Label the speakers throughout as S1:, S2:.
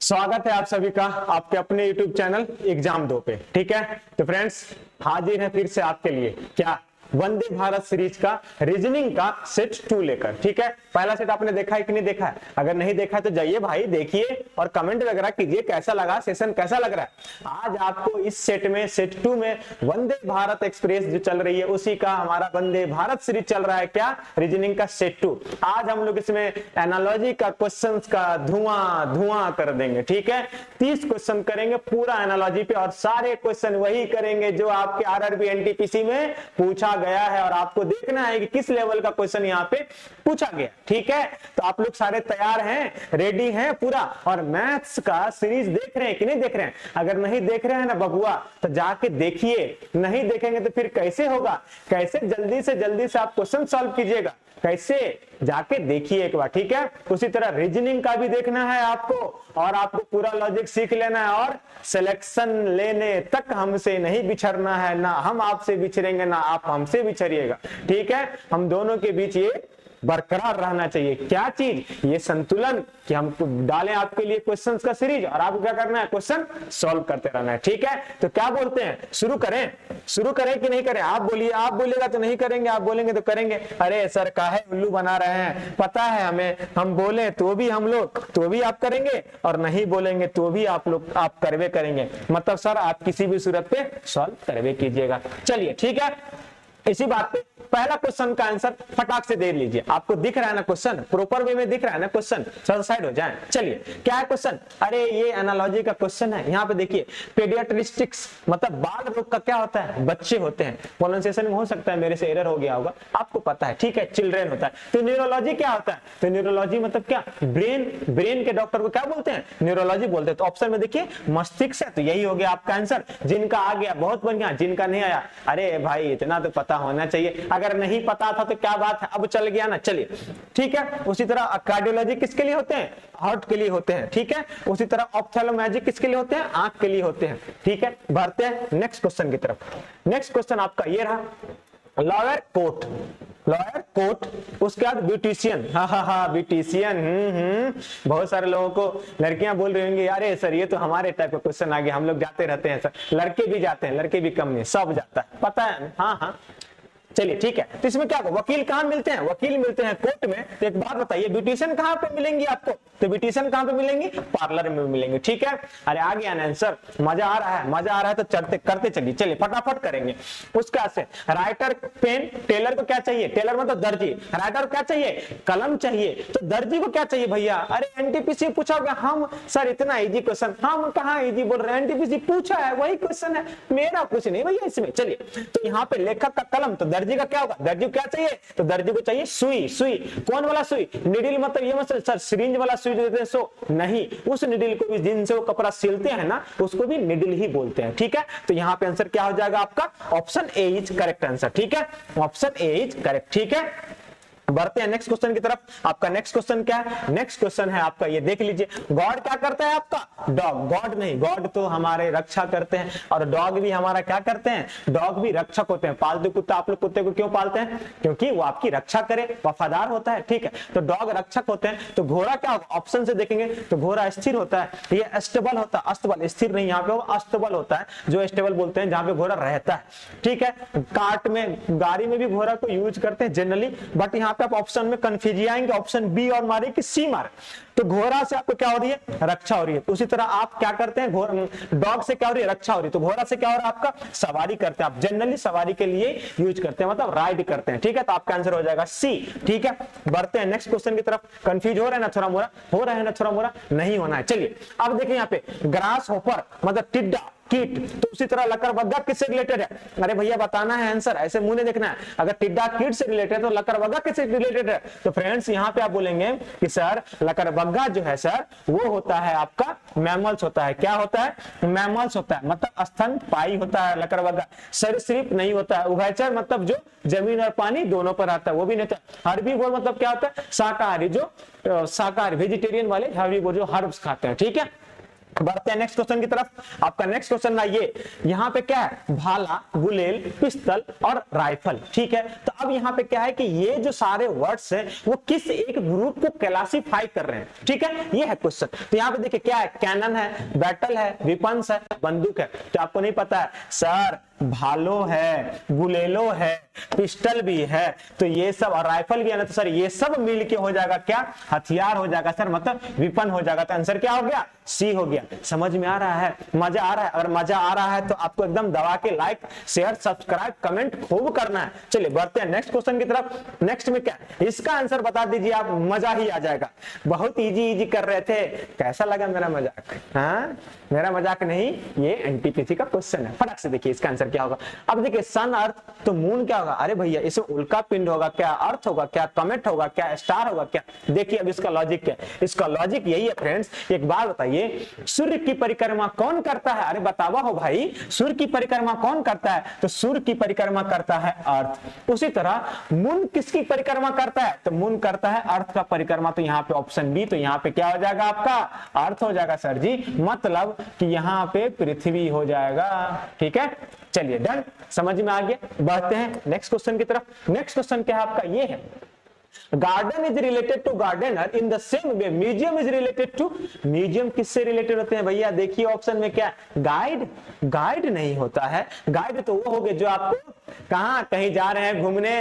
S1: स्वागत है आप सभी का आपके अपने YouTube चैनल एग्जाम 2 पे। ठीक है, तो फ्रेंड्स हाजिर है फिर से आपके लिए क्या वंदे भारत सीरीज का रीजनिंग का सेट 2 लेकर। ठीक है, पहला सेट आपने देखा है कि नहीं देखा है? अगर नहीं देखा है तो जाइए भाई देखिए और कमेंट वगैरह कीजिए कैसा लगा, सेशन कैसा लग रहा है। आज आपको इस सेट में सेट 2 में वंदे भारत एक्सप्रेस जो चल रही है उसी का हमारा वंदे भारत सीरीज चल रहा है क्या रीजनिंग का सेट 2। आज हम लोग इसमें एनालॉजी का क्वेश्चन का धुआं धुआं कर देंगे। ठीक है, 30 क्वेश्चन करेंगे पूरा एनालॉजी पे और सारे क्वेश्चन वही करेंगे जो आपके आरआरबी एनटीपीसी में पूछा गया है और आपको देखना है कि किस लेवल का क्वेश्चन यहाँ पे पूछा गया। ठीक है, तो आप लोग सारे तैयार हैं, रेडी हैं पूरा, और मैथ्स का सीरीज देख रहे हैं कि नहीं देख रहे हैं? अगर नहीं देख रहे हैं ना बबुआ तो जाके देखिए, नहीं देखेंगे तो फिर कैसे होगा? कैसे जल्दी से आप क्वेश्चन सॉल्व कीजिएगा, कैसे जाके देखिए एक बार। ठीक है, उसी तरह रीजनिंग का भी देखना है आपको और आपको पूरा लॉजिक सीख लेना है और सिलेक्शन लेने तक हमसे नहीं बिछड़ना है, ना हम आपसे बिछड़ेंगे ना आप हमसे बिछड़िएगा। ठीक है, हम दोनों के बीच ये बरकरार रहना चाहिए। क्या चीज? ये संतुलन कि हम डालें आपके लिए क्वेश्चंस का सीरीज और आपको क्या करना है? क्वेश्चन सॉल्व करते रहना है। ठीक है, तो क्या बोलते हैं, शुरू करें कि नहीं करें? आप बोलिए, आप बोलेगा तो नहीं करेंगे, आप बोलेंगे तो करेंगे। अरे सर काहे उल्लू बना रहे हैं, पता है हमें, हम बोले तो भी हम लोग तो भी आप करेंगे और नहीं बोलेंगे तो भी आप लोग आप करवे करेंगे। मतलब सर आप किसी भी सूरत पे सॉल्व करवे कीजिएगा। चलिए ठीक है, इसी बात पे पहला क्वेश्चन का आंसर फटाक से दे लीजिए। आपको दिख रहा है ना क्वेश्चन, प्रॉपर वे में दिख रहा है ना क्वेश्चन? थोड़ा साइड हो जाए। चलिए क्या है क्वेश्चन? अरे ये एनालॉजी का क्वेश्चन है। यहाँ पे देखिए पेडियाट्रिस्टिक्स मतलब बाल रोग का क्या होता है? बच्चे होते हैं। प्रोनाउंसिएशन में हो सकता है मेरे से एरर हो गया होगा, आपको पता है। ठीक है, चिल्ड्रेन होता है। तो न्यूरोलॉजी क्या होता है? तो न्यूरोलॉजी मतलब क्या? ब्रेन के डॉक्टर को क्या बोलते हैं? न्यूरोलॉजी बोलते हैं। तो ऑप्शन में देखिए मस्तिष्क है, तो यही हो गया आपका आंसर। जिनका आ गया बहुत बढ़िया, जिनका नहीं आया अरे भाई इतना तो पता होना चाहिए। अगर नहीं पता था तो क्या बात है, अब चल गया ना। चलिए ठीक है, उसी तरह कार्डियोलॉजी किसके लिए होते हैं? हार्ट के लिए होते हैं। ठीक है, उसी तरह ऑप्थेल्मोलॉजी किसके लिए होते हैं? आंख के लिए होते हैं। ठीक है, बढ़ते हैं नेक्स्ट क्वेश्चन की तरफ। नेक्स्ट क्वेश्चन आपका ये रहा, लॉयर कोर्ट, उसके बाद ब्यूटिशियन। हाँ ब्यूटिशियन। बहुत सारे लोगों को लड़कियां बोल रही होंगी अरे सर ये तो हमारे टाइप का क्वेश्चन आ गया, हम लोग जाते रहते हैं सर। लड़के भी जाते हैं, लड़के भी कम नहीं, सब जाता है, पता है। हाँ चलिए ठीक है, तो इसमें क्या वकील कहाँ मिलते हैं? वकील मिलते हैं कोर्ट में। तो एक बात बताइए ब्यूटिशियन कहाँ पे मिलेंगी आपको? तो ब्यूटिशियन कहाँ पे मिलेंगी? पार्लर में मिलेंगे। ठीक है, अरे आ गया ना आंसर। मजा आ रहा है तो चढ़ते करते चलिए। चलिए फटाफट करेंगे। उसका से राइटर पेन, टेलर को क्या चाहिए? टेलर मतलब दर्जी। राइटर को क्या चाहिए? कलम चाहिए। तो दर्जी को क्या चाहिए भैया? अरे एनटीपीसी पूछा होगा। हम सर इतना इजी क्वेश्चन, हम कहाँ इजी बोल रहे हैं, एनटीपीसी पूछा है वही क्वेश्चन है, मेरा कुछ नहीं भैया इसमें। चलिए तो यहाँ पे लेखक का कलम, तो दर्जी का क्या होगा? दर्जी को क्या चाहिए? तो दर्जी को चाहिए सुई। कौन वाला सुई? निडिल मतलब ये मतलब सर सिरिंज वाला सुई देते हैं सो नहीं, उस निडिल को भी जिनसे वो कपड़ा सिलते हैं ना उसको भी निडिल ही बोलते हैं। ठीक है, तो यहाँ पे आंसर क्या हो जाएगा आपका? Option A is correct answer. ठीक है, ऑप्शन ए इज करेक्ट। ठीक है, बढ़ते हैं नेक्स्ट क्वेश्चन की तरफ। आपका नेक्स्ट क्वेश्चन क्या है? नेक्स्ट क्वेश्चन है आपका ये देख लीजिए, गॉड क्या करता है आपका? डॉग। गॉड नहीं, गॉड तो हमारे रक्षा करते हैं और डॉग भी हमारा क्या करते हैं? डॉग भी रक्षक होते हैं। पालतू कुत्ता, आप लोग कुत्ते को क्यों पालते हैं? क्योंकि वो आपकी रक्षा करे, वफादार होता है। ठीक है, तो डॉग रक्षक होते हैं। तो घोड़ा क्या होगा? ऑप्शन से देखेंगे तो घोड़ा स्थिर होता है, ये स्टेबल होता है, अस्तबल, स्थिर नहीं, यहाँ पे वो अस्तबल होता है, जो स्टेबल बोलते हैं जहां पे घोड़ा रहता है। ठीक है, कार्ट में, गाड़ी में भी घोड़ा को यूज करते हैं जनरली, बट यहाँ आप ऑप्शन में कंफ्यूज आएंगे, ऑप्शन बी और मारे कि सी मारे। तो घोड़ा से आपको क्या हो रही है? रक्षा हो रही है। उसी तरह आप क्या करते हैं? डॉग से क्या हो रही है? रक्षा हो रही है। तो घोड़ा से क्या हो रहा है आपका? सवारी करते हैं। आप जनरली सवारी के लिए यूज करते हैं, मतलब राइड करते हैं। ठीक है, तो आपका आंसर हो जाएगा सी। ठीक है, बढ़ते हैं नेक्स्ट क्वेश्चन की तरफ। कंफ्यूज हो रहा है ना थोड़ा मोरा? हो रहा है ना थोड़ा मोरा? नहीं होना है। चलिए अब देखिए यहाँ पे ग्रास होपर मतलब टिड्डा, कीट। तो उसी तरह लकड़बग्गा किससे रिलेटेड है? अरे भैया बताना है आंसर, ऐसे मुंह नहीं देखना है। अगर टिड्डा कीट से रिलेटेड है तो लकड़बग्गा किससे रिलेटेड है? तो फ्रेंड्स यहाँ पे आप बोलेंगे कि सर लकड़बग्गा जो है सर वो होता है आपका मैमल्स होता है। क्या होता है? मैमल्स होता है, मतलब स्तनपायी होता है लकड़बग्गा। सरीसृप नहीं होता है। उभयचर मतलब जो जमीन और पानी दोनों पर आता है, वो भी नहीं होता। हर्बीवोर मतलब क्या होता है? शाकाहारी, जो शाकाहारी वेजिटेरियन वाले हर्बीवोर जो हर्ब्स खाते हैं। ठीक है, बढ़ते हैं नेक्स्ट क्वेश्चन की तरफ। आपका नेक्स्ट क्वेश्चन ना ये, यहाँ पे क्या है, भाला, गुलेल, पिस्तल और राइफल, ठीक है। तो अब यहाँ पे क्या है कि ये जो सारे वर्ड्स हैं वो किस एक ग्रुप को क्लासिफाई कर रहे हैं, ठीक है, ये है क्वेश्चन। तो यहाँ पे देखिए क्या है, कैनन है, बैटल है, वेपन्स है, बंदूक है। तो आपको नहीं पता है सर, भालो है, गुलेलो है, पिस्टल भी है, तो ये सब और राइफल भी है ना, तो सर ये सब मिलके हो जाएगा क्या, हथियार हो जाएगा सर, मतलब विपन हो जाएगा। तो आंसर क्या हो गया, सी हो गया। समझ में आ रहा है, मजा आ रहा है? अगर मजा आ रहा है तो आपको एकदम दबा के लाइक, शेयर, सब्सक्राइब, कमेंट खूब करना है। चलिए बढ़ते हैं नेक्स्ट क्वेश्चन की तरफ। नेक्स्ट में क्या, इसका आंसर बता दीजिए आप, मजा ही आ जाएगा। बहुत इजी कर रहे थे, कैसा लगा मेरा मजाक? हाँ, मेरा मजाक नहीं, ये एनटीपीसी का क्वेश्चन है। फटाक से देखिए इसका आंसर क्या होगा। अब देखिए सन, अर्थ, तो मून क्या होगा? अरे भैया इसमें उल्का पिंड होगा क्या, अर्थ होगा क्या, कमेट होगा क्या, स्टार होगा क्या? देखिए अब इसका लॉजिक क्या है। इसका लॉजिक यही है फ्रेंड्स, एक बात बताइए, सूर्य की परिक्रमा कौन करता है? अरे बतावा हो भाई, सूर्य की परिक्रमा कौन करता है? तो सूर्य की परिक्रमा करता है अर्थ। उसी तरह मून किसकी परिक्रमा करता है? तो मून करता है अर्थ का परिक्रमा। तो यहाँ पे ऑप्शन बी, तो यहाँ पे क्या हो जाएगा आपका, अर्थ हो जाएगा सर जी, मतलब कि यहाँ पे पृथ्वी हो जाएगा, ठीक है। चलिए डन, समझ में आ गया। बढ़ते हैं नेक्स्ट क्वेश्चन की तरफ। नेक्स्ट क्वेश्चन क्या है आपका, ये है, garden is related to gardener in the same way museum is related to, museum किससे रिलेटेड होते हैं भैया? देखिए ऑप्शन में क्या, गाइड, गाइड नहीं होता है। गाइड तो वो हो गए जो आपको कहां कहीं जा रहे हैं घूमने,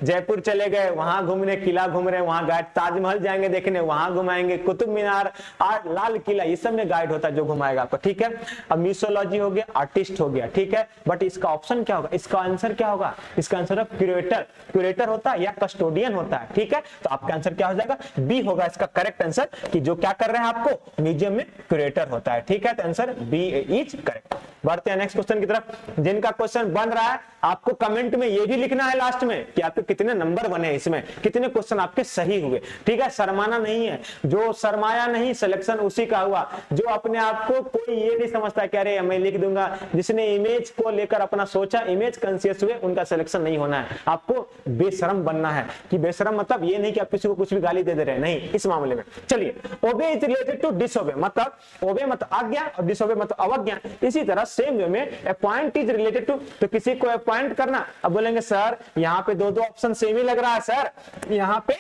S1: जयपुर चले गए वहां घूमने, किला घूम रहे हैं वहां गाइड, ताजमहल जाएंगे देखने वहां घुमाएंगे, कुतुब मीनार, लाल किला, ये सब में गाइड होता है जो घुमाएगा आपको, ठीक है। अब मिसोलॉजी हो गया, आर्टिस्ट हो गया, ठीक है। बट इसका ऑप्शन क्या होगा, इसका आंसर क्या होगा? इसका आंसर है क्यूरेटर। क्यूरेटर होता है या कस्टोडियन होता है, ठीक है। तो आपका आंसर क्या हो जाएगा, बी होगा इसका करेक्ट आंसर, कि जो क्या कर रहे हैं आपको म्यूजियम में, क्यूरेटर होता है, ठीक है। तो आंसर बी इज करेक्ट। बढ़ते हैं नेक्स्ट क्वेश्चन की तरफ। जिनका क्वेश्चन बन रहा है आपको कमेंट में ये भी लिखना है लास्ट में कि आपके कितने नंबर बने, इसमें कितने क्वेश्चन आपके सही हुए, ठीक है। शर्माना नहीं है, जो शर्माया नहीं सिलेक्शन उसी का हुआ। जो अपने आप को कोई ये नहीं समझता कि अरे मैं लिख दूंगा, जिसने इमेज को लेकर अपना सोचा, इमेज कॉन्शियस हुए, उनका सिलेक्शन नहीं होना है। आपको बेशरम बनना है, कि बेशरम मतलब ये नहीं कि आप किसी को कुछ भी गाली दे रहे हैं, नहीं इस मामले में। चलिए, ओबे इज रिलेटेड टू डिसओबे, मतलब ओबे मतलब आज्ञा और डिसओबे मतलब अवज्ञा। इसी तरह सेम वे में अपॉइंट इज रिलेटेड टू, तो किसी को अपॉइंट करना। अब बोलेंगे सर यहाँ पे दो ऑप्शन सेम ही लग रहा है, सर यहाँ पे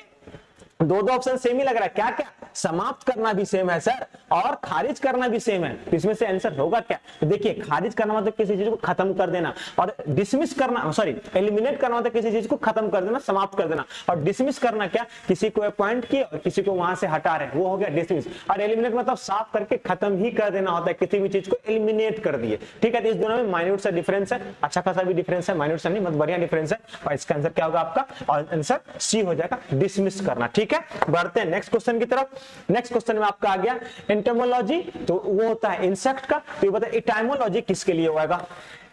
S1: दो ऑप्शन सेम ही लग रहा है, क्या क्या? समाप्त करना भी सेम है सर, और खारिज करना भी सेम है। तो इसमें से आंसर होगा क्या? तो देखिए, खारिज करना मतलब किसी चीज को खत्म कर देना, और डिसमिस करना, सॉरी एलिमिनेट करना मतलब किसी चीज को खत्म कर देना, समाप्त कर देना। और डिसमिस करना क्या, किसी को अपॉइंट किया और किसी को वहां से हटा रहे, वो हो गया डिसमिस। और एलिमिनेट मतलब साफ करके खत्म ही कर देना होता है, किसी भी चीज को एलिमिनेट कर दिए, ठीक है। तो इस दोनों में माइन्यूट सा डिफरेंस है, अच्छा खासा भी डिफरेंस है, माइन्यूट सा नहीं मतलब बढ़िया डिफरेंस है। और इसका आंसर क्या होगा आपका, और आंसर सी हो जाएगा, डिसमिस करना, ठीक है। बढ़ते हैं नेक्स्ट क्वेश्चन की तरफ। नेक्स्ट क्वेश्चन में आपका आ गया एंटोमोलॉजी, तो वो होता है इंसेक्ट का। तो ये बताइए इटाइमोलॉजी किसके लिए होगा?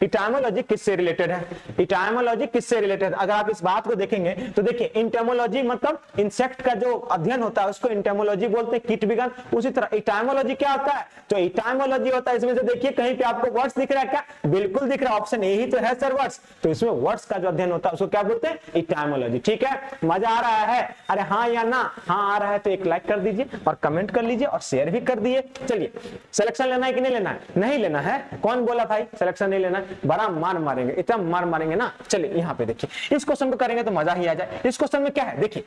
S1: इटाइमोलॉजी किससे रिलेटेड है? इटाइमोलॉजी किससे रिलेटेड? अगर आप इस बात को देखेंगे तो देखिए, एंटोमोलॉजी मतलब इंसेक्ट का जो अध्ययन होता है उसको एंटोमोलॉजी बोलते हैं, कीट विज्ञान। उसी तरह इटाइमोलॉजी क्या होता है? तो इटाइमोलॉजी होता है, इसमें से देखिए कहीं पे आपको वर्ड्स दिख रहा है क्या? बिल्कुल दिख रहा है, ऑप्शन यही तो है सर, वर्ड्स। तो इसमें वर्ड्स का जो अध्ययन होता है उसको क्या बोलते हैं? इटाइमोलॉजी, ठीक है। मजा आ रहा है? अरे हाँ या ना? हाँ आ रहा है तो एक लाइक कर दीजिए और कमेंट कर लीजिए और शेयर भी कर दिए। चलिए, सिलेक्शन लेना है कि नहीं लेना है? नहीं लेना है। कौन बोला भाई सिलेक्शन नहीं लेना है? बड़ा मार मारेंगे, इतना मार मारेंगे ना। चलिए यहाँ पे देखिए, इस क्वेश्चन को करेंगे तो मजा ही आ जाए। इस क्वेश्चन में क्या है देखिए,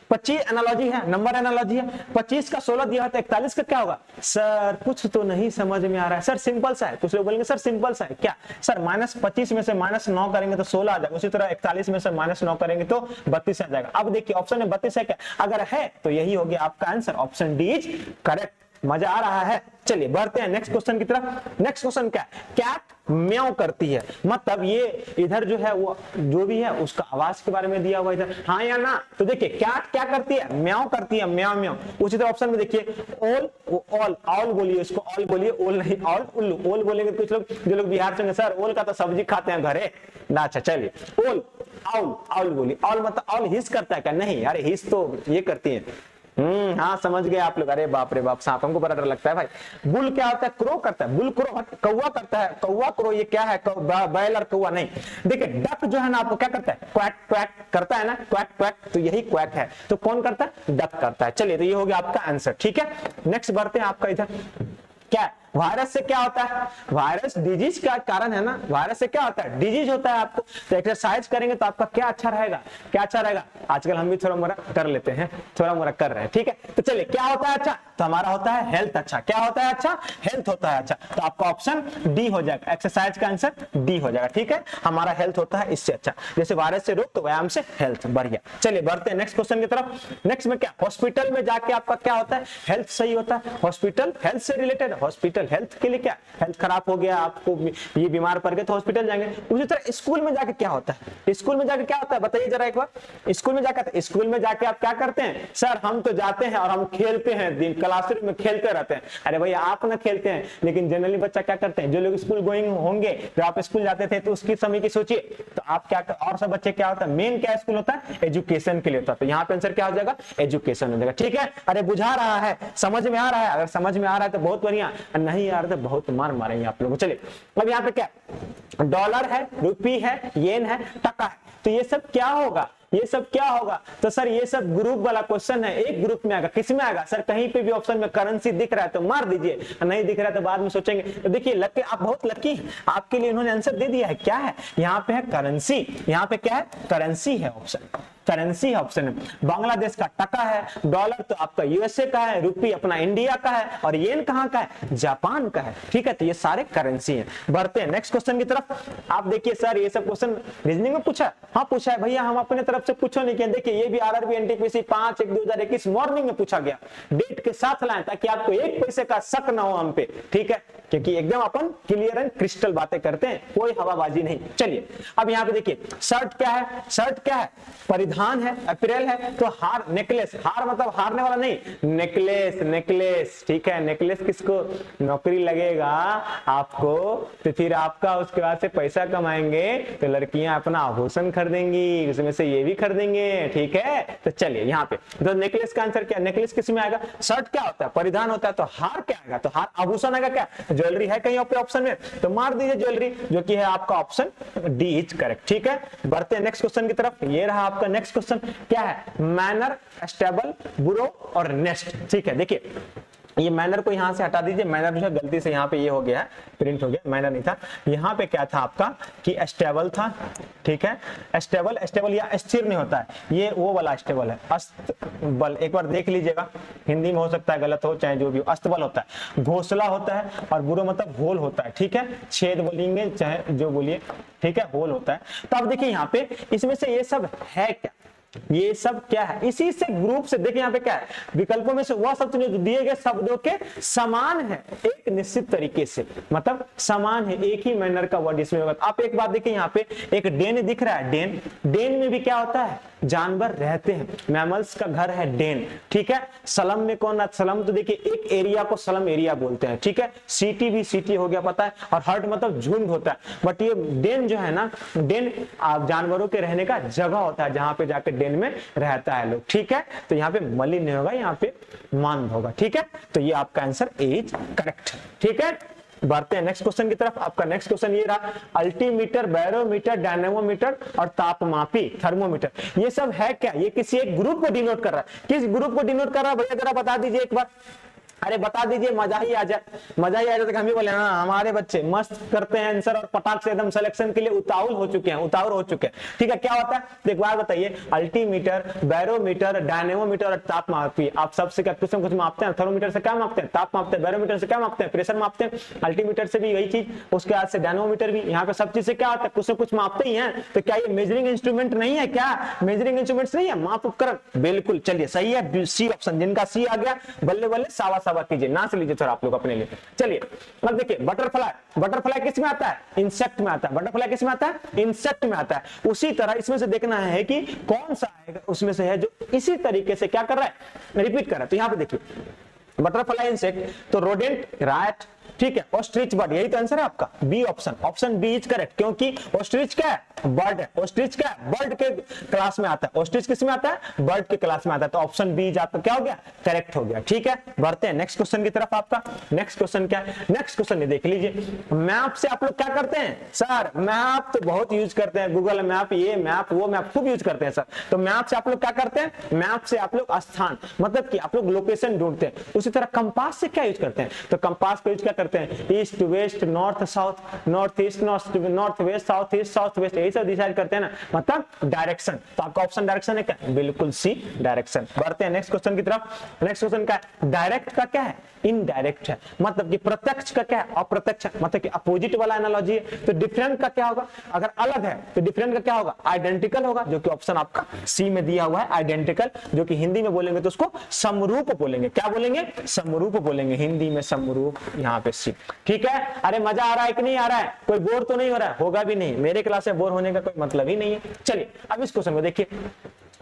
S1: 25 एनालॉजी है, नंबर एनालॉजी है। 25 का 16 दिया है तो 41 का क्या होगा? सर कुछ तो नहीं समझ में आ रहा है सर, सिंपल सा है। कुछ लोग बोलेंगे सर सिंपल सा है क्या? सर -25 में से -9 करेंगे तो 16 आ जाएगा। उसी तरह 41 में से -9 करेंगे तो 32 आ जाएगा। अब देखिए ऑप्शन में 32 है क्या? अगर है तो यही हो गया आपका answer, option D is correct. मजा आ रहा है? चलिए बढ़ते हैं नेक्स्ट क्वेश्चन की तरफ। नेक्स्ट क्वेश्चन क्या है? कैट म्याऊ करती है, मतलब ये इधर जो है वो जो भी है उसका आवाज के बारे में दिया हुआ इधर, हाँ या ना? तो देखिए कैट क्या करती है? म्याऊ करती है, म्याऊ म्याऊ। उसी तरह ऑप्शन में देखिए, ओल, ऑल, ऑल बोलिए, इसको ऑल बोलिए, ओल नहीं ऑल, उल्लू। ओल बोलेंगे कुछ लोग, जो लोग बिहार से सर ओल का तो सब्जी खाते हैं घरे ना। अच्छा चलिए, ओल, आउल, आउल बोलिए। ऑल मतलब ऑल हिस करता है क्या? नहीं, अरे हिस तो ये करती है। हाँ समझ गए आप लोग। अरे बाप रे बाप, सांप हमको बड़ा डर लगता है भाई। बुल क्या होता है? क्रो करता है। बुल क्रो, कौवा करता है। कौवा क्रो, ये क्या है? बैल और कौवा नहीं। देखिए डक जो है ना आपको क्या करता है? क्वैक क्वैक करता है ना, क्वैक क्वैक, तो यही क्वैक है। तो कौन करता है? डक करता है। चलिए, तो ये हो गया आपका आंसर, ठीक है। नेक्स्ट बढ़ते हैं आपका इधर क्या वायरस से क्या होता है, वायरस डिजीज का कारण है ना, वायरस से क्या होता है, डिजीज होता है आपको। तो एक्सरसाइज करेंगे तो आपका क्या अच्छा रहेगा, क्या अच्छा रहेगा, आजकल हम भी थोड़ा मोड़ा कर लेते हैं, थोड़ा मोड़ा कर रहे हैं, ठीक है। तो चलिए क्या होता है अच्छा, तो हमारा होता है हेल्थ अच्छा। क्या होता है अच्छा, हेल्थ होता है अच्छा। तो आपका ऑप्शन डी हो जाएगा, एक्सरसाइज का आंसर डी हो जाएगा, ठीक है। हमारा हेल्थ होता है इससे अच्छा, जैसे वायरस से रोग तो व्यायाम से हेल्थ, बढ़िया। चलिए बढ़ते हैं नेक्स्ट क्वेश्चन की तरफ। नेक्स्ट में क्या, हॉस्पिटल में जाके आपका क्या होता है, हेल्थ सही होता है। हॉस्पिटल हेल्थ से रिलेटेड, हॉस्पिटल हेल्थ के लिए क्या, हेल्थ खराब हो गया आपको, ये बीमार पड़ गए तो हॉस्पिटल जाएंगे। उसी तरह स्कूल में जाके क्या होता है, स्कूल में जाके क्या होता है बताइए जरा एक बार। स्कूल में जाकर, स्कूल में जाके आप क्या करते हैं, सर हम तो जाते हैं और हम खेलते हैं, दिन क्लासरूम में खेलते रहते हैं। अरे भैया आप ना खेलते हैं, लेकिन जनरली बच्चा क्या करते हैं, जो लोग स्कूल गोइंग होंगे, जब आप स्कूल जाते थे तो उसकी समय की सोचिए, तो आप क्या और सब बच्चे क्या होता है, मेन क्या स्कूल होता है, एजुकेशन के लिए होता है। तो यहाँ पे आंसर क्या हो जाएगा, एजुकेशन हो जाएगा, ठीक है। अरे बुझा रहा है, समझ में आ रहा है, अगर समझ में आ रहा है तो बहुत बढ़िया, नहीं आ रहा तो बहुत मार मारेंगे आप लोग। चलिए अब यहाँ पे क्या, डॉलर है, रुपी है, येन है, टका है, तो ये सब क्या होगा, ये सब क्या होगा, तो सर ये सब ग्रुप वाला क्वेश्चन है, एक ग्रुप में आएगा। किस में आएगा सर, कहीं पे भी ऑप्शन में करेंसी दिख रहा है तो मार दीजिए, नहीं दिख रहा है तो बाद में सोचेंगे। तो देखिए लकी, आप बहुत लकी हैं, आपके लिए इन्होंने आंसर दे दिया है। क्या है यहाँ पे, है करेंसी, यहाँ पे क्या है, करेंसी है ऑप्शन, करेंसी है ऑप्शन में। बांग्लादेश का टका है, डॉलर तो आपका यूएसए का है, रुपी अपना इंडिया का है, और येन कहाँ का है, जापान का है, ठीक है। तो ये सारे करेंसी हैं। बढ़ते हैं नेक्स्ट क्वेश्चन की तरफ। आप देखिए सर ये सब क्वेश्चन रीजनिंग में पूछा, हाँ पूछा है भैया, हम अपने तरफ से पूछो नहीं किया। देखिए ये भी आरआरबी एनटीपीसी 5/1/2021 मॉर्निंग में पूछा गया, डेट के साथ लाएं ताकि आपको एक पैसे का शक ना हो हम पे, ठीक है, क्योंकि एकदम अपन क्लियर एंड क्रिस्टल बातें करते हैं, कोई हवाबाजी नहीं। चलिए अब यहाँ पे देखिए, शर्ट क्या है, शर्ट क्या है, परिधान है, अप्रैल है, तो हार, नेकलेस, हार मतलब हारने वाला नहीं, नेकलेस, नेकलेस, ठीक है। नेकलेस किसको, नौकरी लगेगा आपको तो फिर आपका उसके बाद से पैसा कमाएंगे तो लड़कियां अपना आभूषण खरीदेंगी, उसमें से ये भी खरीदेंगे, ठीक है। तो चलिए यहाँ पे तो नेकलेस का आंसर क्या, नेकलेस किस में आएगा, शर्ट क्या होता है, परिधान होता है, तो हार क्या आएगा, तो हार आभूषण आएगा, क्या ज्वेलरी है कहीं पे ऑप्शन में, तो मार दीजिए ज्वेलरी, जो कि है आपका ऑप्शन डी इज करेक्ट, ठीक है। बढ़ते हैं नेक्स्ट क्वेश्चन की तरफ। ये रहा आपका नेक्स्ट क्वेश्चन, क्या है, मैनर, स्टेबल, बुरो और नेस्ट, ठीक है। देखिए ये मैनर को यहां से हटा दीजिए, मैनर जो है गलती से यहाँ पे ये हो गया है, प्रिंट हो गया, मैनर नहीं था। यहाँ पे क्या था आपका कि स्टेबल था, ठीक है। स्टेबल, स्टेबल या स्थिर नहीं होता है, ये वो वाला स्टेबल है, अस्तबल, एक बार देख लीजिएगा, हिंदी में हो सकता है गलत हो, चाहे जो भी हो। अस्तबल होता है, घोंसला होता है, और बुरो मतलब होल होता है, ठीक है, छेद बोलेंगे चाहे जो बोलिए, ठीक है, होल होता है। तो अब देखिए यहाँ पे इसमें से ये सब है क्या, ये सब क्या है, इसी से ग्रुप से देखिए यहाँ पे क्या है, विकल्पों में से वह शब्द जो दिए गए शब्दों के समान है एक निश्चित तरीके से, मतलब समान है, एक ही मैनर का वर्ड इसमें होगा। आप एक बात देखिए यहाँ पे एक डेन दिख रहा है, डेन, डेन में भी क्या होता है, जानवर रहते हैं, मैमल्स का घर है डेन, ठीक है। सलम में कौन है, सलम तो देखिए एक एरिया को सलम एरिया बोलते हैं, ठीक है। सिटी भी सिटी हो गया पता है, और हर्ट मतलब झुंड होता है, बट ये डेन जो है ना, डेन जानवरों के रहने का जगह होता है, जहां पे जाकर डेन में रहता है लोग, ठीक है। तो यहाँ पे मलिन नहीं होगा, यहाँ पे मान होगा, ठीक है। तो ये आपका आंसर इज करेक्ट, ठीक है। बढ़ते हैं नेक्स्ट क्वेश्चन की तरफ। आपका नेक्स्ट क्वेश्चन ये रहा, अल्टीमीटर, बैरोमीटर, डायनेमोमीटर और तापमापी, थर्मोमीटर, ये सब है क्या, ये किसी एक ग्रुप को डिनोट कर रहा है, किस ग्रुप को डिनोट कर रहा है भैया जरा बता दीजिए एक बार, अरे बता दीजिए, मजा ही आ जाए, मजा ही आ जाए। तो हम ही बोले हाँ हमारे बच्चे मस्त करते हैं आंसर, और पटाख से एकदम सिलेक्शन के लिए उतावल हो चुके हैं, उतावल हो चुके हैं, ठीक है। क्या होता है एक बार बताइए, अल्टीमीटर, बैरोमीटर, डायनेमोमीटर और तापमापी, आप सबसे क्या कुछ मापते हैं, थर्मोमीटर से क्या मापते हैं, ताप मापते हैं, बैरोमीटर से क्या मापते हैं, प्रेशर मापते हैं, अल्टीमीटर से भी वही चीज, उसके बाद से डायनेमोमीटर भी, यहाँ पे सब चीज से क्या होता है, कुछ न कुछ मापते ही हैं। तो क्या ये मेजरिंग इंस्ट्रूमेंट नहीं है, क्या मेजरिंग इंस्ट्रूमेंट्स नहीं है, माप उपकरण, बिल्कुल। चलिए सही है, सी ऑप्शन, जिनका सी आ गया बल्ले बल्ले सावा सावा कीजिए, ना से लीजिए थोड़ा आप लोग अपने लिए। चलिए अब देखिए, बटरफ्लाई, बटरफ्लाई किस में आता है, इंसेक्ट में आता है, बटरफ्लाई किस में आता है, इंसेक्ट में आता है। उसी तरह इसमें से देखना है कि कौन सा आएगा उसमें से है जो इसी तरीके से क्या कर रहा है, रिपीट कर रहा है। तो यहां पे देखिए बटरफ्लाई इंसेक्ट, तो रोडेंट, रैट, ठीक है, ऑस्ट्रिच बर्ड, यही तो आंसर है आपका, B option, option B is correct, क्योंकि ऑस्ट्रिच क्या है, बर्ड है, ऑस्ट्रिच क्या है, बर्ड के क्लास में आता है, ऑस्ट्रिच किस में आता है, बर्ड के क्लास में आता है, तो ऑप्शन बी इज आपका क्या हो गया, करेक्ट हो गया। ठीक है, बढ़ते हैं नेक्स्ट क्वेश्चन की तरफ। आपका नेक्स्ट क्वेश्चन क्या है, नेक्स्ट क्वेश्चन ये देख लीजिए। मैप से आप लोग क्या करते हैं सर, मैप तो बहुत यूज करते हैं, गूगल मैप, ये मैप, वो मैप खूब यूज करते हैं सर। तो मैप से आप लोग क्या करते हैं, मैप से आप लोग स्थान, मतलब कि आप लोग लोकेशन ढूंढते हैं। उसी तरह कंपास से क्या यूज करते हैं, तो कंपास को यूज क्या करते हैं, east west north south, north east north west south east south west, यही सब डिसाइड करते हैं ना, मतलब डायरेक्शन। तो आपका ऑप्शन डायरेक्शन है क्या, बिल्कुल सी डायरेक्शन। बढ़ते हैं नेक्स्ट क्वेश्चन की तरफ। नेक्स्ट क्वेश्चन क्या है, डायरेक्ट का क्या है, इनडायरेक्ट है, मतलब कि प्रत्यक्ष का क्या है, अप्रत्यक्ष, मतलब कि अपोजिट वाला एनालॉजी है। तो डिफरेंट का क्या होगा, अगर अलग है तो डिफरेंट का क्या होगा, आइडेंटिकल होगा, जो कि ऑप्शन आपका सी में दिया हुआ है, आइडेंटिकल, जो कि हिंदी में बोलेंगे तो उसको समरूप बोलेंगे, क्या बोलेंगे, समरूप बोलेंगे, हिंदी में समरूप, यहाँ पे सी। ठीक है, अरे मजा आ रहा है कि नहीं आ रहा है, कोई बोर तो नहीं हो रहा है, होगा भी नहीं, मेरे क्लास में बोर होने का कोई मतलब ही नहीं है। चलिए अब इस क्वेश्चन को देखिए,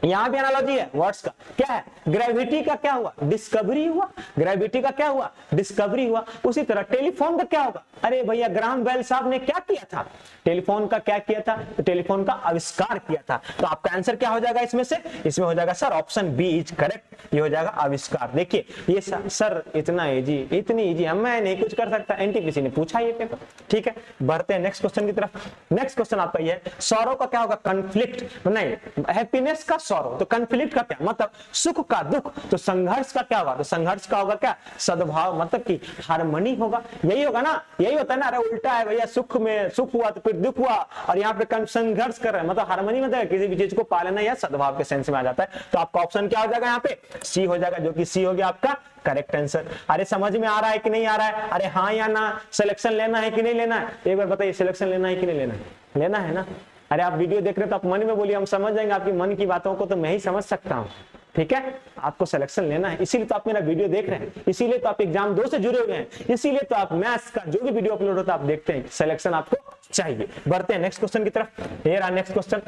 S1: यहां भी एनालॉजी है वर्ड्स का, क्या है, ग्रेविटी का क्या हुआ, डिस्कवरी हुआ, ग्रेविटी का क्या हुआ, डिस्कवरी हुआ। उसी तरह टेलीफोन का क्या होगा, अरे भैया ग्राहम बेल साहब ने क्या किया था, टेलीफोन का क्या किया था, तो टेलीफोन का आविष्कार किया था। तो आपका आंसर क्या हो जाएगा इसमें से, इसमें हो जाएगा sir option B is correct, ये हो जाएगा आविष्कार। देखिए ये सर इतना इजी, इतनी इजी मैं नहीं कुछ कर सकता, एनटीपीसी ने पूछा ये पेपर। ठीक है, बढ़ते हैं नेक्स्ट क्वेश्चन की तरफ। नेक्स्ट क्वेश्चन आपका ये है, सौरव का क्या होगा, कन्फ्लिक्ट, नहीं हैप्पीनेस का सौरव, तो कन्फ्लिक्ट का क्या, मतलब सुख का दुख, तो संघर्ष का क्या होगा, तो संघर्ष का होगा क्या, सद्भाव, मतलब कि हार्मनी होगा, यही होगा ना, यही होता है ना। अरे उल्टा है भैया, सुख में सुख हुआ तो फिर दुख हुआ, और यहाँ पे संघर्ष कर रहे हैं, मतलब हार्मनी, मतलब किसी भी चीज को पालना या सद्भाव के सेंस में आ जाता है। तो आपका ऑप्शन क्या हो जाएगा, यहाँ पे सी हो जाएगा, जो कि सी हो गया आपका करेक्ट आंसर। अरे समझ में आ रहा है कि नहीं आ रहा है, अरे हाँ या ना, सिलेक्शन लेना है कि नहीं लेना है, एक बार बताइए, सिलेक्शन लेना है कि नहीं लेना है, लेना है ना। अरे आप वीडियो देख रहे हो तो आप मन में बोलिए, हम समझ जाएंगे आपकी मन की बातों को, तो मैं ही समझ सकता हूँ। ठीक है, आपको सिलेक्शन लेना है, इसीलिए तो आप मेरा वीडियो देख रहे हैं, इसीलिए तो आप एग्जाम 2 से जुड़े हुए हैं, इसीलिए तो आप मैथ्स का जो भी वीडियो अपलोड होता है आप देखते हैं, सिलेक्शन आपको चाहिए। बढ़ते हैं नेक्स्ट क्वेश्चन की तरफ। ये रहा नेक्स्ट क्वेश्चन,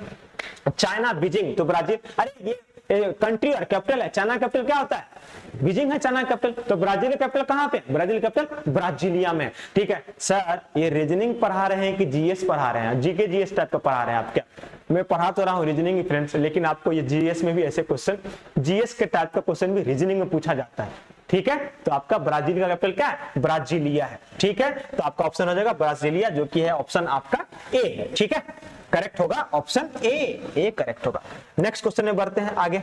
S1: चाइना बीजिंग तो ब्राजील, अरे ये कंट्री और कैपिटल है, चाइना कैपिटल क्या होता है, बीजिंग है चाइना कैपिटल, तो ब्राजील कैपिटल कहां पे, ब्राजील कैपिटल ब्राजीलिया में। ठीक है सर, ये रीजनिंग पढ़ा रहे हैं कि जीएस पढ़ा रहे हैं, जीके जीएस टाइप का पढ़ा रहे हैं आप, क्या मैं पढ़ा तो रहा हूँ रीजनिंग फ्रेंड्स, लेकिन आपको ये जीएस में भी ऐसे क्वेश्चन, जीएस के टाइप का क्वेश्चन भी रीजनिंग में पूछा जाता है। ठीक है, तो आपका ब्राजील का कैपिटल क्या है, ब्राजीलिया है। ठीक है, तो आपका ऑप्शन हो जाएगा ब्राजीलिया, जो कि है ऑप्शन आपका ए है। ठीक है, करेक्ट होगा ऑप्शन ए करेक्ट होगा। नेक्स्ट क्वेश्चन में बढ़ते हैं आगे।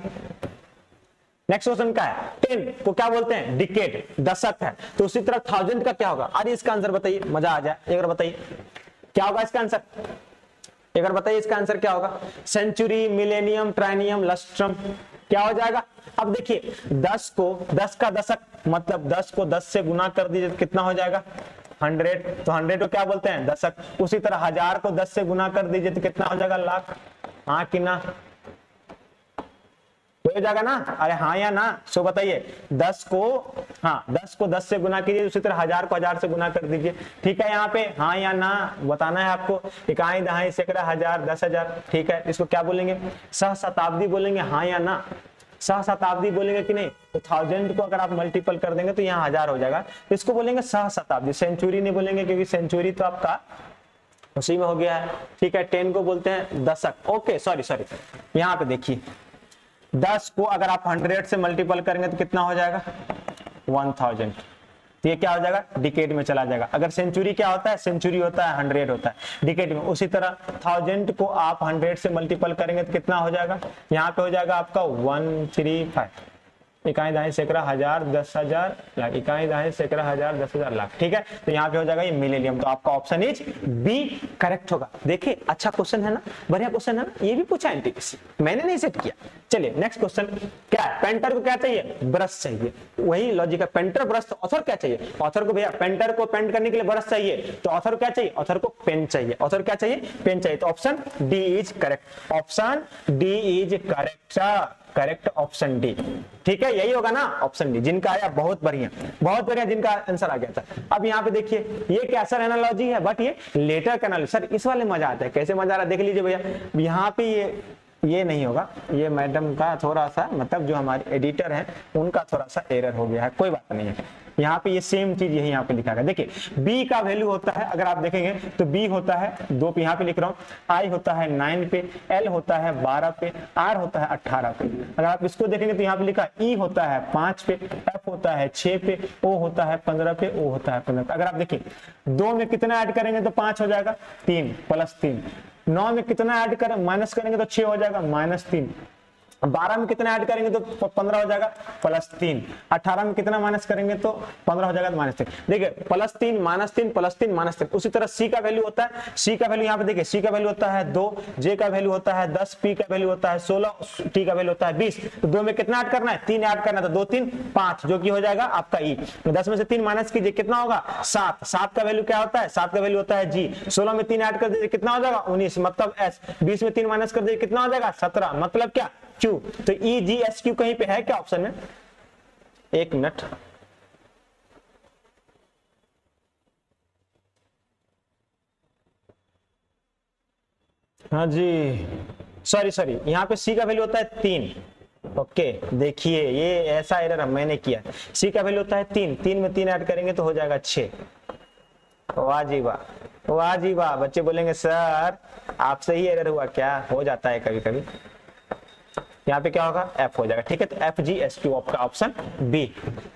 S1: नेक्स्ट क्वेश्चन क्या है, 10 को क्या बोलते हैं, डिकेड, दशक है, तो उसी तरह 1000 का क्या होगा, अरे इसका आंसर बताइए, मजा आ जाए, एक बार बताइए क्या होगा इसका आंसर, एक बार बताइए इसका आंसर क्या होगा, सेंचुरी, मिलेनियम, ट्राइनियम, लस्ट्रम, क्या हो जाएगा। अब देखिए 10 का दशक, मतलब 10 को 10 से गुना कर दीजिए तो कितना हो जाएगा, 100, तो 100 को क्या बोलते हैं, दशक। उसी तरह 1000 को 10 से गुना कर दीजिए तो कितना हो जाएगा, लाख, हाँ कि ना, हो जाएगा ना, अरे हाँ या ना, सो बताइए 10 को 10 से गुना कीजिए, उसी तरह 1000 को 1000 से गुना कर दीजिए। ठीक है, यहाँ पे हाँ या ना बताना है आपको, इकाई, दहाई, सैकड़ा, हजार, 10,000। ठीक है, इसको क्या बोलेंगे, सहस्त्राब्दी बोलेंगे, हाँ या ना, सहस्त्राब्दी बोलेंगे कि नहीं, तो 1000 को अगर आप मल्टीपल कर देंगे तो यहाँ 1000 हो जाएगा, तो इसको बोलेंगे सहस्त्राब्दी। सेंचुरी नहीं बोलेंगे, क्योंकि सेंचुरी तो आपका उसी में हो गया है। ठीक है, 10 को बोलते हैं दशक, ओके सॉरी, यहाँ पे देखिए 10 को अगर आप 100 से मल्टीपल करेंगे तो कितना हो जाएगा, 1000, तो ये क्या हो जाएगा, डिकेड में चला जाएगा। अगर सेंचुरी क्या होता है, सेंचुरी होता है 100 होता है डिकेड में। उसी तरह 1000 को आप 100 से मल्टीपल करेंगे तो कितना हो जाएगा, यहाँ पे हो जाएगा आपका 135, इकाई, दहाई, सैकड़ा, हजार, 10,000, लाख, इकाई, दहाई, सैकड़ा, हजार, 10,000, लाख। ठीक है, तो यहाँ पे हो जाएगा ये मिलेनियम, तो आपका ऑप्शन इज बी करेक्ट होगा। देखिए अच्छा क्वेश्चन है ना, बढ़िया क्वेश्चन है ना, ये भी पूछा एनटीपीसी, मैंने नहीं सेट किया। चलिए नेक्स्ट क्वेश्चन क्या है, पेंटर को क्या चाहिए, ब्रश चाहिए, वही लॉजिक है, पेंटर ब्रश, तो ऑथर क्या चाहिए, ऑथर को भैया पेंटर को पेंट करने के लिए ब्रश चाहिए, तो ऑथर क्या चाहिए, ऑथर को पेन चाहिए, ऑथर क्या चाहिए, पेन चाहिए, तो option D is correct, option D is correct option D. ठीक है, यही होगा ना ऑप्शन डी, जिनका आया बहुत बढ़िया जिनका आंसर आ गया था। अब यहाँ पे देखिए ये क्या सर एनालॉजी है, बट ये लेटर का एनालॉजी, सर इस वाले मजा आता है, कैसे मजा आ रहा है देख लीजिए भैया, यहाँ पे ये नहीं होगा, ये मैडम का थोड़ा सा, मतलब जो हमारे एडिटर हैं उनका थोड़ा सा एरर हो गया है, कोई बात नहीं है। यहाँ पे ये सेम चीज यही यहाँ पे लिखा है। देखिए b का वैल्यू होता है, अगर आप देखेंगे तो b होता है 2 पे, यहाँ पे लिख रहा हूँ, i होता है 9 पे, l होता है 12 पे, r होता है 18 पे। अगर आप इसको देखेंगे तो यहाँ पे लिखा e होता है 5 पे, f होता है 6 पे, o होता है 15 पे, o होता है 15 पे। अगर आप देखिए 2 में कितना ऐड करेंगे तो 5 हो जाएगा, 3 प्लस 3। 9 में कितना ऐड करें माइनस करेंगे तो 6 हो जाएगा, -3। 12 में कितना ऐड करेंगे तो 15 हो जाएगा, +3। 18 में कितना माइनस करेंगे तो 15 हो जाएगा, -3। देखिए +3 -3 +3 -3। उसी तरह c का वैल्यू होता है, c का वैल्यू यहाँ पे देखिए, c का वैल्यू होता है 2, j का वैल्यू होता है 10, p का वैल्यू होता है 16, t का वैल्यू होता है 20। तो 2 में कितना ऐड करना है, 3 ऐड करना है, तो 2 3 5, जो कि हो जाएगा आपका e। 10 में से 3 माइनस कीजिए, कितना होगा 7। 7 का वैल्यू क्या होता है, 7 का वैल्यू होता है g। 16 में 3 ऐड कर दीजिए, कितना हो जाएगा 19, मतलब s। 20 में 3 माइनस कर दीजिए, कितना हो जाएगा 17, मतलब क्या Q। तो E G S Q कहीं पे है क्या ऑप्शन में? एक मिनट, हाँ जी, सॉरी, यहाँ पे C का वैल्यू होता है 3। ओके देखिए ये ऐसा एरर मैंने किया, C का वैल्यू होता है 3, 3 में 3 ऐड करेंगे तो हो जाएगा 6। वाह जी वाह, वाह जी वाह। बच्चे बोलेंगे सर आपसे ही एरर हुआ क्या? हो जाता है कभी कभी। यहाँ पे क्या होगा, F हो जाएगा। ठीक है, तो FGSQ आपका ऑप्शन बी।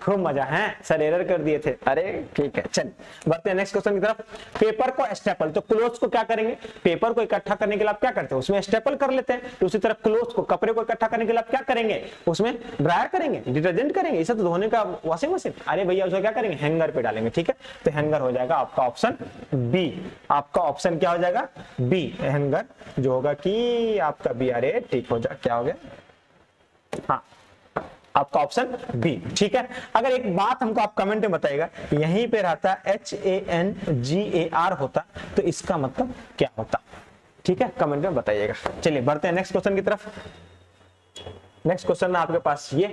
S1: खूब मजा है, सर एरर कर दिए थे। अरे ठीक है, चल बढ़ते हैं नेक्स्ट क्वेश्चन की तरफ। पेपर को स्टेपल, तो क्लोथ को क्या करेंगे, पेपर को इकट्ठा करने के लिए आप क्या करते हैं, उसमें स्टेपल कर लेते हैं। तो उसी तरह क्लोथ को, कपड़े को इकट्ठा करने के लिए आप क्या करेंगे, उसमें ड्रायर करेंगे, डिटर्जेंट करेंगे, इसे तो धोने का वॉशिंग मशीन। अरे भैया उसको क्या करेंगे, हैंगर पे डालेंगे। ठीक है, तो हैंगर हो जाएगा आपका ऑप्शन बी। आपका ऑप्शन क्या हो जाएगा, बी, हैंगर जो होगा कि आपका बी। अरे ठीक हो जाए, क्या हो गया, हाँ आपका ऑप्शन बी। ठीक है, अगर एक बात हमको आप कमेंट में बताइएगा, यहीं पे रहता HANGAR होता तो इसका मतलब क्या होता? ठीक है, कमेंट में बताइएगा। चलिए बढ़ते हैं नेक्स्ट क्वेश्चन की तरफ। नेक्स्ट क्वेश्चन है आपके पास ये,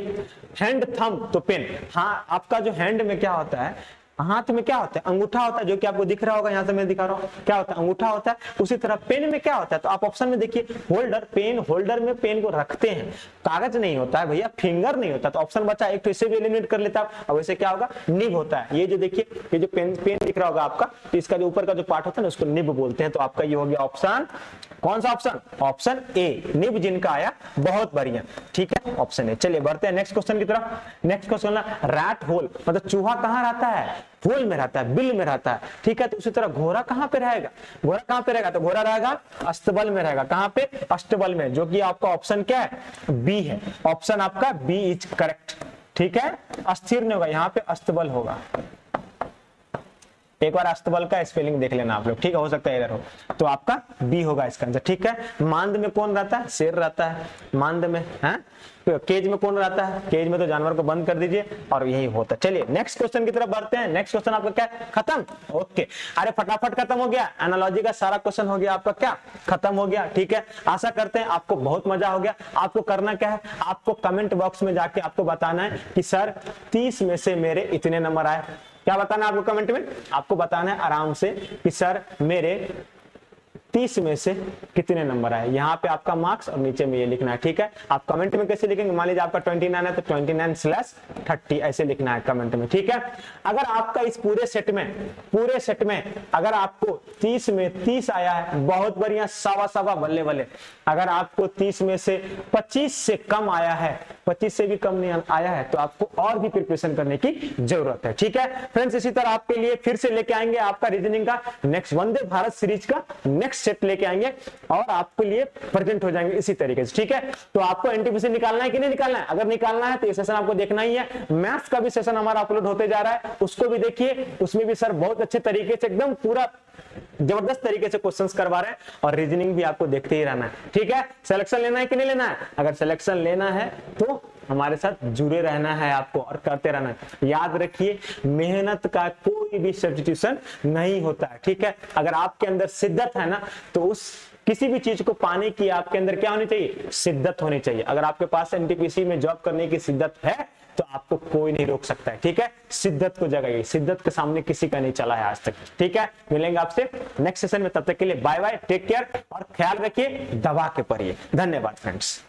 S1: हैंड, थंब तो पेन। हाँ, आपका जो हैंड में क्या होता है, हाथ में क्या होता है, अंगूठा होता है, जो कि आपको दिख रहा होगा, यहां से मैं दिखा रहा हूं, क्या होता है, अंगूठा होता है। उसी तरह पेन में क्या होता है, तो आप ऑप्शन में देखिए, होल्डर, पेन होल्डर में पेन को रखते हैं, कागज नहीं होता है भैया, फिंगर नहीं होता। तो ऑप्शन बचा एक, तो इसे भी एलिमिनेट कर लेता है। अब वैसे क्या होगा, निब होता है। ये जो देखिए, ये जो पेन दिख रहा होगा आपका, तो इसका जो ऊपर का जो पार्ट होता है ना, उसको निब बोलते हैं। तो आपका ये हो गया ऑप्शन, कौन सा ऑप्शन, ऑप्शन ए, निब जिनका आया, बहुत बढ़िया। ठीक है, ऑप्शन ए। चलिए बढ़ते हैं नेक्स्ट क्वेश्चन की तरफ। नेक्स्ट क्वेश्चन है, रैट होल, मतलब चूहा कहाँ रहता है, होल में रहता है, बिल में रहता है। ठीक है, तो उसी तरह घोड़ा कहां पे रहेगा, घोड़ा कहां पे रहेगा, तो घोड़ा रहेगा अस्तबल में रहेगा। कहां पे, अस्तबल में, जो कि आपका ऑप्शन क्या है, बी है। ऑप्शन आपका बी इज करेक्ट। ठीक है, अस्थिर नहीं होगा, यहाँ पे अस्तबल होगा। एक बार अस्तबल का स्पेलिंग देख लेना आप लोग, ठीक है, हो सकता है एरर हो। तो आपका बी होगा इसका आंसर। ठीक है, मांद में कौन रहता है, शेर रहता है मांद में, है। केज में कौन रहता है, केज में तो जानवर को बंद कर दीजिए, और यही होता है। चलिए नेक्स्ट क्वेश्चन की तरफ बढ़ते हैं। नेक्स्ट क्वेश्चन आपका क्या, खत्म, ओके। अरे फटाफट खत्म हो गया, एनालॉजी का सारा क्वेश्चन हो गया आपका क्या, खत्म हो गया। ठीक है, आशा करते हैं आपको बहुत मजा हो गया। आपको करना क्या है, आपको कमेंट बॉक्स में जाके आपको बताना है कि सर 30 में से मेरे इतने नंबर आए। क्या बताना है आपको कमेंट में, आपको बताना है आराम से कि सर मेरे 30 में से कितने नंबर आए। यहाँ पे आपका मार्क्स और नीचे में ये लिखना है। ठीक है, आप कमेंट में कैसे लिखेंगे, मान लीजिए आपका 29 है तो 29/30 ऐसे लिखना है कमेंट में। ठीक है, अगर आपका इस पूरे सेट में अगर आपको 30 में 30 आया है, बहुत बढ़िया, सवा बल्ले बल्ले। अगर आपको 30 में से 25 से कम आया है, 25 से भी कम नहीं आया है, तो आपको और भी प्रिपरेशन करने की जरूरत है। ठीक है फ्रेंड्स, इसी तरह आपके लिए फिर से लेके आएंगे आपका रीजनिंग का नेक्स्ट वंदे भारत सीरीज का नेक्स्ट सेट लेके आएंगे, और आपके लिए प्रेजेंट हो जाएंगे इसी तरीके से। ठीक है, तो आपको एनटीपीसी निकालना है कि नहीं निकालना है, अगर निकालना है तो ये सेशन आपको देखना ही है। मैथ्स का भी सेशन हमारा अपलोड होते जा रहा है, उसको भी देखिए, उसमें भी सर बहुत अच्छे तरीके से, एकदम पूरा जबरदस्त तरीके से क्वेश्चंस करवा रहे हैं, और रीजनिंग भी आपको देखते ही रहना है। ठीक है, सिलेक्शन लेना है कि नहीं लेना है, अगर सिलेक्शन लेना है तो हमारे साथ जुड़े रहना है आपको, और करते रहना है। याद रखिए, मेहनत का कोई भी सब्स्टिट्यूशन नहीं होता है। ठीक है, अगर आपके अंदर शिद्दत है ना, तो उस किसी भी चीज को पाने की आपके अंदर क्या होनी चाहिए, शिद्दत होनी चाहिए। अगर आपके पास एनटीपीसी में जॉब करने की शिद्दत है तो आपको कोई नहीं रोक सकता है। ठीक है, शिद्दत को जगाइए, शिद्दत के सामने किसी का नहीं चला है आज तक। ठीक है, मिलेंगे आपसे नेक्स्ट सेशन में, तब तक के लिए बाय बाय, टेक केयर, और ख्याल रखिए, दबा के पढ़िए। धन्यवाद फ्रेंड्स।